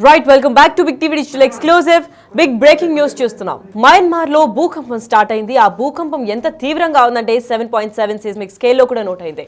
Right welcome back to big TV digital exclusive big breaking news చూస్తున్నాం. Myanmar లో భూకంపం start అయింది. ఆ భూకంపం ఎంత తీవ్రంగా ఉందంటే 7.7 సిస్మిక్ స్కేల్లో కూడా నోట్ అయింది.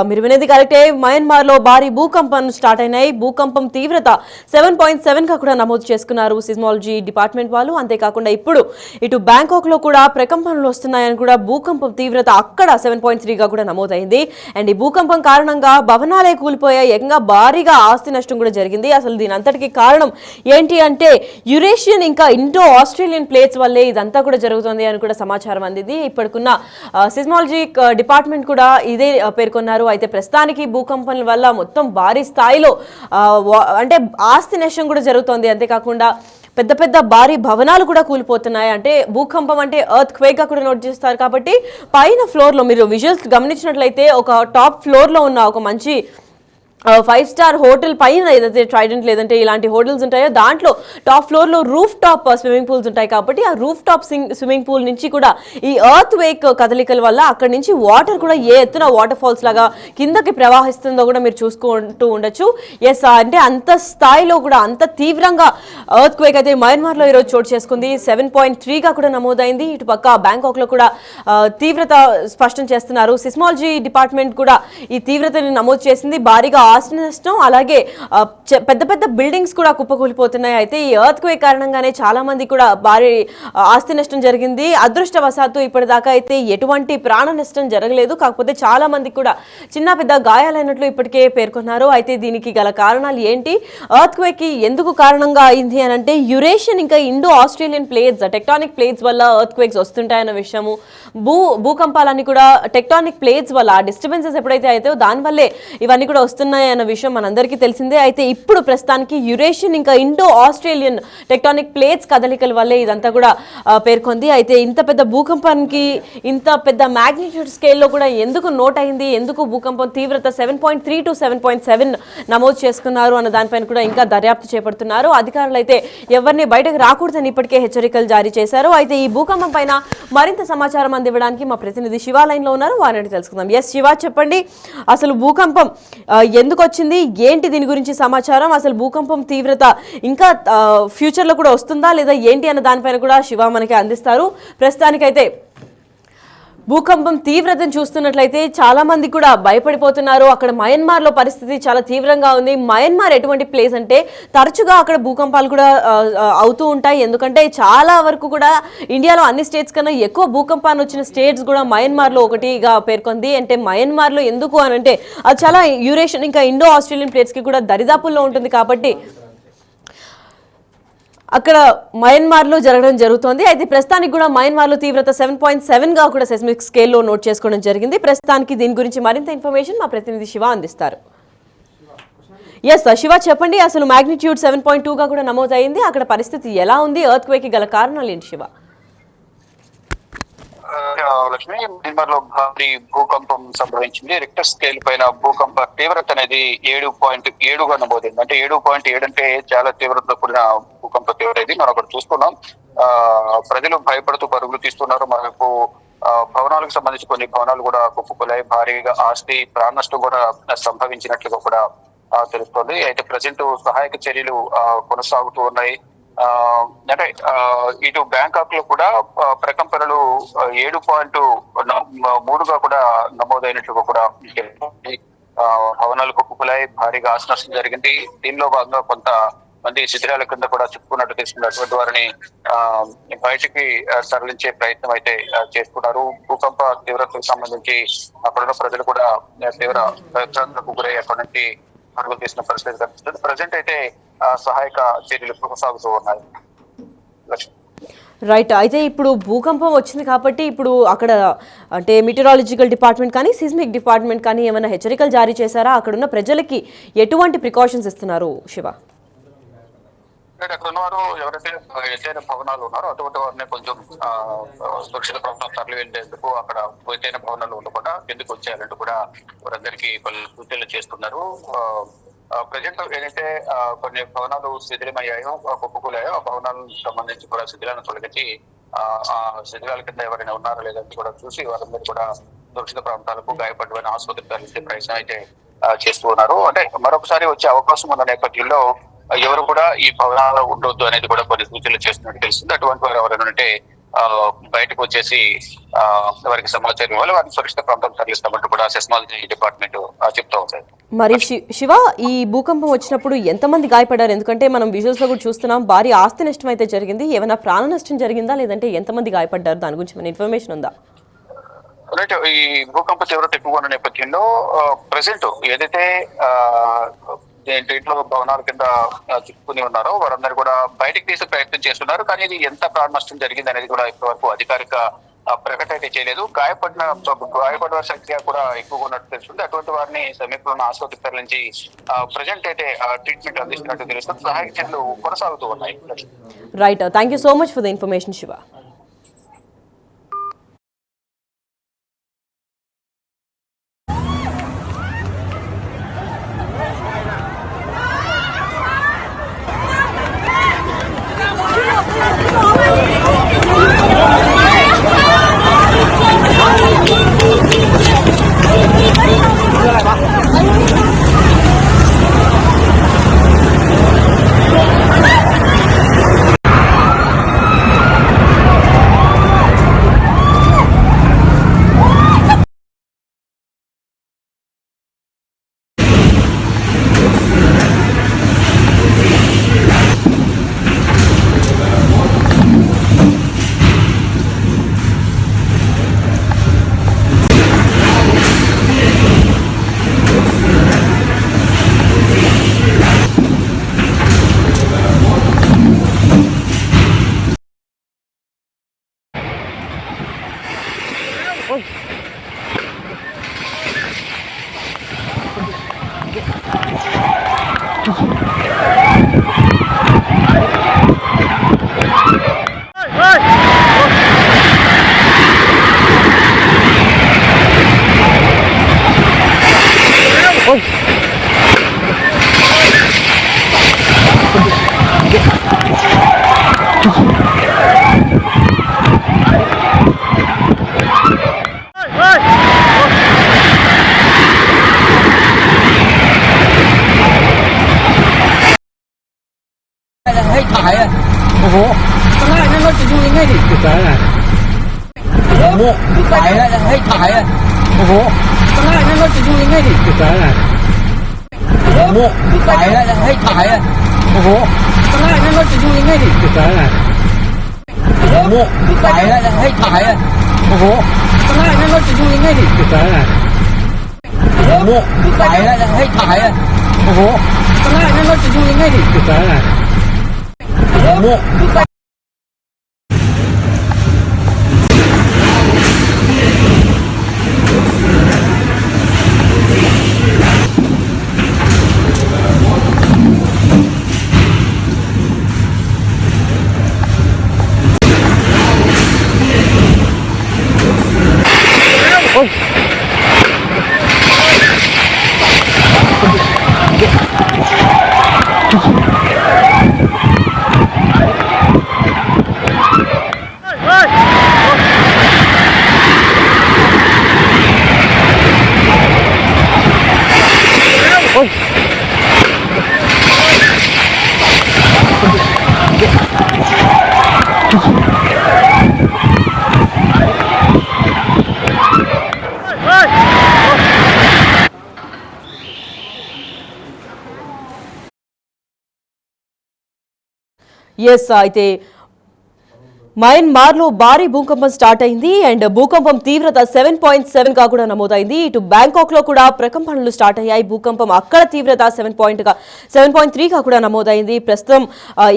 మీరు వినేది కరెక్టే. మయన్మార్ లో భారీ భూకంపం స్టార్ట్ అయినాయి. భూకంపం తీవ్రత 7.7 గా కూడా నమోదు చేసుకున్నారు సిస్మాలజీ డిపార్ట్మెంట్ వాళ్ళు. అంతేకాకుండా ఇప్పుడు ఇటు బ్యాంకాక్ లో కూడా ప్రకంపనలు వస్తున్నాయని కూడా భూకంపం తీవ్రత అక్కడ 7.3 గా కూడా నమోదైంది. అండ్ ఈ భూకంపం కారణంగా భవనాలే కూలిపోయాయి. ఏకంగా భారీగా ఆస్తి నష్టం కూడా జరిగింది. అసలు దీని అంతటికి కారణం ఏంటి అంటే యురేషియన్ ఇంకా ఇండో ఆస్ట్రేలియన్ ప్లేట్స్ వల్లే ఇదంతా కూడా జరుగుతుంది అని కూడా సమాచారం అందింది. ఇప్పటికున్న సిస్మాలజీ డిపార్ట్మెంట్ కూడా ఇదే పేర్కొన్నారు. అయితే ప్రస్తుతానికి భూకంపం వల్ల మొత్తం భారీ స్థాయిలో అంటే ఆస్తి నష్టం కూడా జరుగుతోంది. అంతేకాకుండా పెద్ద పెద్ద భారీ భవనాలు కూడా కూలిపోతున్నాయి. అంటే భూకంపం అంటే ఎర్త్ క్వేక్ గా కూడా నోట్ చేస్తారు. కాబట్టి పైన ఫ్లోర్ లో మీరు విజువల్స్ గమనించినట్లయితే ఒక టాప్ ఫ్లోర్ లో ఉన్న ఒక మంచి 5-స్టార్ హోటల్ పైన ఏదైతే ట్రైడెంట్ లేదంటే ఇలాంటి హోటల్స్ ఉంటాయో దాంట్లో టాప్ ఫ్లోర్ లో రూఫ్ టాప్ స్విమ్మింగ్ పూల్స్ ఉంటాయి. కాబట్టి ఆ రూఫ్ టాప్ స్విమ్మింగ్ పూల్ నుంచి కూడా ఈ ఎర్త్ వేక్ కదలికల వల్ల అక్కడి నుంచి వాటర్ కూడా ఏ ఎత్తున వాటర్ ఫాల్స్ లాగా కిందకి ప్రవాహిస్తుందో కూడా మీరు చూసుకుంటూ ఉండొచ్చు. అంటే అంత స్థాయిలో కూడా అంత తీవ్రంగా ఎర్త్ క్వేక్ అయితే మయన్మార్ లో ఈరోజు చోటు చేసుకుంది. 7.3 గా కూడా నమోదైంది. ఇటు పక్క బ్యాంకాక్ లో కూడా తీవ్రత స్పష్టం చేస్తున్నారు. సిస్మాలజీ డిపార్ట్మెంట్ కూడా ఈ తీవ్రతని నమోదు చేసింది. భారీగా ఆస్తి నష్టం, అలాగే పెద్ద పెద్ద బిల్డింగ్స్ కూడా కుప్పకూలిపోతున్నాయి. అయితే ఈ ఎర్త్ క్వేక్ కారణంగానే చాలా మంది కూడా భారీ ఆస్తి నష్టం జరిగింది. అదృష్టవశాత్తు ఇప్పటిదాకా అయితే ఎటువంటి ప్రాణ నష్టం జరగలేదు. కాకపోతే చాలా మంది కూడా చిన్న పెద్ద గాయాలైనట్లు ఇప్పటికే పేర్కొన్నారు. అయితే దీనికి గల కారణాలు ఏంటి, ఎర్త్ క్వేక్ కి ఎందుకు కారణంగా అయింది అని అంటే యురేషియన్ ఇంకా Indo Australian plates tectonic plates వల్ల ఎర్త్ క్వేక్స్ వస్తుంటాయన్న విషయము, భూకంపాలన్నీ కూడా టెక్టానిక్ ప్లేట్స్ వల్ల డిస్టర్బెన్సెస్ ఎప్పుడైతే అయితే దానివల్లే ఇవన్నీ కూడా వస్తున్నాయి అన్న విషయం మనందరికీ తెలిసిందే. అయితే ఇప్పుడు ప్రస్తుతానికి యురేషియన్ ఇంకా ఇండో ఆస్ట్రేలియన్ టెక్టానిక్ ప్లేట్స్ కదలికల వల్లే ఇదంతా కూడా పేర్కొంది. అయితే ఇంత పెద్ద భూకంపానికి ఇంత పెద్ద మ్యాగ్నిట్యూడ్ స్కేల్లో కూడా ఎందుకు నోట్ అయింది, ఎందుకు భూకంపం తీవ్రత 7.3 to 7.7 నమోదు చేసుకున్నారు అన్న దానిపైన కూడా ఇంకా దర్యాప్తు చేపడుతున్నారు. అధికారులు అయితే ఎవరిని బయటకు రాకూడదని ఇప్పటికే హెచ్చరికలు జారీ చేశారు. అయితే ఈ భూకంపం పైన మరింత సమాచారం అందివ్వడానికి మా ప్రతినిధి శివ లైన్ లో ఉన్నారు. వారిని తెలుసుకుందాం. శివ, చెప్పండి, అసలు భూకంపం ఎందుకు వచ్చింది, ఏంటి దీని గురించి సమాచారం, అసలు భూకంపం తీవ్రత ఇంకా ఫ్యూచర్ లో కూడా వస్తుందా లేదా ఏంటి అన్న దానిపైన కూడా శివ మనకి అందిస్తారు. ప్రస్తుతానికైతే భూకంపం తీవ్రతను చూస్తున్నట్లయితే చాలా మంది కూడా భయపడిపోతున్నారు. అక్కడ మయన్మార్ లో పరిస్థితి చాలా తీవ్రంగా ఉంది. మయన్మార్ ఎటువంటి ప్లేస్ అంటే తరచుగా అక్కడ భూకంపాలు కూడా అవుతూ ఉంటాయి. ఎందుకంటే చాలా వరకు కూడా ఇండియాలో అన్ని స్టేట్స్ కన్నా ఎక్కువ భూకంపాన్ని వచ్చిన స్టేట్స్ కూడా మయన్మార్ లో ఒకటిగా పేర్కొంది. అంటే మయన్మార్ లో ఎందుకు అని అంటే అది చాలా యూరేషియన్ ఇంకా ఇండో ఆస్ట్రేలియన్ ప్లేట్స్ కి కూడా దరిదాపుల్లో ఉంటుంది. కాబట్టి అక్కడ మయన్మార్ లో జరుగుతోంది. అయితే ప్రస్తుతానికి కూడా మయన్మార్ లో తీవ్రత 7.7 గా కూడా సెస్మిక్ స్కేల్లో నోట్ చేసుకోవడం జరిగింది. ప్రస్తుతానికి దీని గురించి మరింత ఇన్ఫర్మేషన్ మా ప్రతినిధి శివ అందిస్తారు. శివ, చెప్పండి, అసలు మ్యాగ్నిట్యూడ్ 7.2 గా కూడా నమోదైంది. అక్కడ పరిస్థితి ఎలా ఉంది, ఎర్త్ క్వేక్ కి గల కారణాలు ఏంటి శివ? లక్ష్మి, మయన్మార్ లో భారీ భూకంపం సంభవించింది. రిక్టర్ స్కేల్ పైన భూకంప తీవ్రత అనేది 7.7 గా నమోదైంది. అంటే 7.7 అంటే చాలా తీవ్రతతో కూడిన భూకంప తీవ్రత ఇది. మనం అక్కడ చూస్తున్నాం. ప్రజలు భయపడుతూ పరుగులు తీస్తున్నారు. మనకు భవనాలకు సంబంధించి కొన్ని భవనాలు కూడా కుప్పకూలాయి. భారీగా ఆస్తి ప్రాణ నష్టం కూడా సంభవించినట్లుగా కూడా తెలుస్తోంది. అయితే ప్రజెంట్ సహాయక చర్యలు కొనసాగుతూ ఉన్నాయి. అంటే ఇటు బ్యాంకాక్ లో కూడా ప్రకంపనలు 7.3 గా కూడా నమోదైనట్లుగా కూడా భవనాలు కుప్పకూలాయి. భారీగా ఆస్తి నష్టం జరిగింది. దీనిలో భాగంగా కొంత మంది శిథిరాల కింద కూడా చిక్కుకున్నట్టు తెలుసుకున్నటువంటి వారిని బయటికి తరలించే ప్రయత్నం అయితే చేస్తున్నారు. భూకంప తీవ్రతకు సంబంధించి అక్కడున్న ప్రజలు కూడా తీవ్ర భయభ్రాంతులకు గురై అక్కడి నుంచి పరుగులు తీసిన పరిస్థితి కనిపిస్తుంది. ప్రజెంట్ అయితే సహాయక చర్యలు కొనసాగుతూ ఉన్నాయి. రైట్. అయితే ఇప్పుడు భూకంపం వచ్చింది కాబట్టి ఇప్పుడు అక్కడ అంటే మెటీరాలజికల్ డిపార్ట్మెంట్ కానీ సిస్మిక్ డిపార్ట్మెంట్ కానీ ఏమైనా హెచ్చరికలు జారీ చేశారా? అక్కడున్న ప్రజలకి ఎటువంటి ప్రికాషన్స్ ఇస్తున్నారు శివ? అక్కడ ఉన్నవారు ఎవరైతే ఎత్తైన భవనాలు ఉన్నారో అటువంటి వారిని కొంచెం సురక్షిత ప్రాంతం తరలి వెళ్లేందుకు అక్కడ ఎత్తైన భవనాలు ఉండకుండా ఎందుకు వచ్చేయాలంటూ కూడా వారందరికీ కొన్ని సూచనలు చేస్తున్నారు. ప్రజెంట్ ఏదైతే కొన్ని భవనాలు శిథిలమయ్యాయో, కుప్పకూలాయో, ఆ భవనాలకు సంబంధించి కూడా శిథిలాలను తొలగించి ఆ శిథిలాల కింద ఎవరైనా ఉన్నారో లేదంటే కూడా చూసి వారందరూ కూడా సురక్షిత ప్రాంతాలకు గాయపడిన ఆసుపత్రికి తరలించే ప్రయత్నం అయితే చేస్తూ ఉన్నారు. అంటే మరొకసారి వచ్చే అవకాశం ఉన్న నేపథ్యంలో ఎవరు కూడా ఈ భవనాల్లో ఉండొద్దు అనేది కూడా కొన్ని సూచనలు చేస్తున్నట్టు తెలుస్తుంది. అటువంటి వారు ఎవరైనా ఉంటే బయటకు వచ్చేసి వారికి సమాచారం ఇవ్వాలి, వారిని సురక్షిత ప్రాంతం తరలిస్తామంటూ కూడా సెస్మాలజీ డిపార్ట్మెంట్ చెప్తా ఉంది. మరి శివ, ఈ భూకంపం వచ్చినప్పుడు ఎంతమంది గాయపడ్డారు? ఎందుకంటే మనం విజువల్స్ లో కూడా చూస్తున్నాం, భారీ ఆస్తి నష్టం అయితే జరిగింది. ఏమైనా ప్రాణ నష్టం జరిగిందా, లేదంటే ఎంతమంది గాయపడ్డారు, దాని గురించి ఏమైనా ఇన్ఫర్మేషన్ ఉందా? రైట్, ఈ భూకంప తీవ్రత ఎక్కువగా ఉన్న నేపథ్యంలో ప్రెసెంట్ ఏదైతే ఇంట్లో భవనాల కింద చిక్కుకుని ఉన్నారో వారందరూ కూడా బయటకు తీసే ప్రయత్నం చేస్తున్నారు. కానీ ఇది ఎంత ప్రాణ నష్టం జరిగింది అనేది కూడా ఇప్పటివరకు అధికారిక ప్రకటన అయితే చేయలేదు. గాయపడిన వారి సంఖ్య కూడా ఎక్కువగా ఉన్నట్టు తెలుస్తుంది. అటువంటి వారిని సమీపంలో ఉన్న ఆసుపత్రికి తరలించి ప్రజెంట్ అయితే ట్రీట్మెంట్ అందిస్తున్నట్టు తెలుస్తుంది. సహాయక చర్యలు కొనసాగుతూ ఉన్నాయి. Right, thank you so much for the information Shiva. Yes, అయితే మయన్మార్లో భారీ భూకంపం స్టార్ట్ అయింది అండ్ భూకంపం తీవ్రత 7.7 గా కూడా నమోదైంది. ఇటు బ్యాంకాక్ లో కూడా ప్రకంపనలు స్టార్ట్ అయ్యాయి. భూకంపం అక్కడ తీవ్రత 7.3 గా కూడా నమోదైంది. ప్రస్తుతం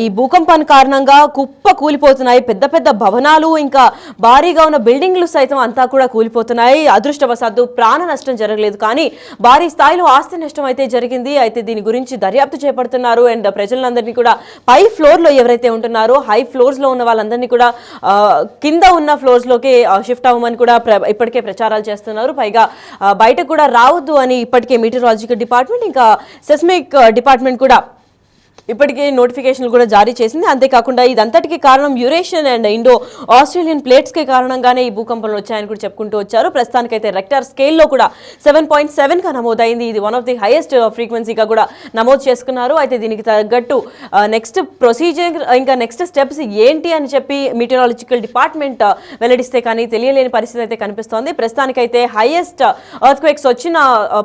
ఈ భూకంపం కారణంగా కుప్ప కూలిపోతున్నాయి. పెద్ద పెద్ద భవనాలు ఇంకా భారీగా ఉన్న బిల్డింగ్లు సైతం అంతా కూడా కూలిపోతున్నాయి. అదృష్టవశాత్తు ప్రాణ నష్టం జరగలేదు, కానీ భారీ స్థాయిలో ఆస్తి నష్టం అయితే జరిగింది. అయితే దీని గురించి దర్యాప్తు చేపడుతున్నారు అండ్ ప్రజలందరినీ కూడా పై ఫ్లోర్ లో ఎవరైతే ఉంటున్నారో హై ఫ్లోర్స్ లో ఉన్న వాళ్ళందరినీ కూడా కింద ఉన్న ఫ్లోర్స్ లోకి షిఫ్ట్ అవ్వమని కూడా ఇప్పటికే ప్రచారాలు చేస్తున్నారు. పైగా బయటకు కూడా రావద్దు అని ఇప్పటికే మీటీరాలజికల్ డిపార్ట్మెంట్ ఇంకా సెస్మిక్ డిపార్ట్మెంట్ కూడా ఇప్పటికే నోటిఫికేషన్లు కూడా జారీ చేసింది. అంతేకాకుండా ఇదంతటికి కారణం యురేషియన్ అండ్ ఇండో ఆస్ట్రేలియన్ ప్లేట్స్కే కారణంగానే ఈ భూకంపాలు వచ్చాయని కూడా చెప్పుకుంటూ వచ్చారు. ప్రస్తుతానికైతే రెక్టర్ స్కేల్లో కూడా 7.7గా నమోదైంది. ఇది వన్ ఆఫ్ ది హైయెస్ట్ ఫ్రీక్వెన్సీగా కూడా నమోదు చేసుకున్నారు. అయితే దీనికి తగ్గట్టు నెక్స్ట్ ప్రొసీజర్ ఇంకా నెక్స్ట్ స్టెప్స్ ఏంటి అని చెప్పి మీటియరాలజికల్ డిపార్ట్మెంట్ వెల్లడిస్తే కానీ తెలియలేని పరిస్థితి అయితే కనిపిస్తోంది. ప్రస్తుతానికైతే హైయెస్ట్ ఎర్త్క్వేక్స్ వచ్చిన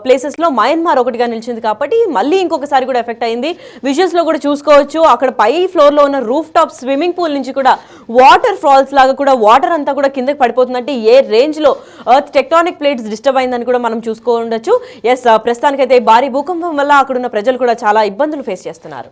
ప్లేసెస్లో మయన్మార్ ఒకటిగా నిలిచింది కాబట్టి మళ్ళీ ఇంకొకసారి కూడా ఎఫెక్ట్ అయింది. విజువల్స్లో కూడా చూసుకోవచ్చు. అక్కడ పై ఫ్లోర్లో ఉన్న రూఫ్ టాప్ స్విమ్మింగ్ పూల్ నుంచి కూడా వాటర్ ఫాల్స్ లాగా కూడా వాటర్ అంతా కూడా కిందకి పడిపోతుందంటే ఏ రేంజ్లో ఎర్త్ టెక్టానిక్ ప్లేట్స్ డిస్టర్బ్ అయిందని కూడా మనం చూసుకోవచ్చు. ఎస్, ప్రస్తుతానికైతే భారీ భూకంపం వల్ల అక్కడున్న ప్రజలు కూడా చాలా ఇబ్బందులు ఫేస్ చేస్తున్నారు.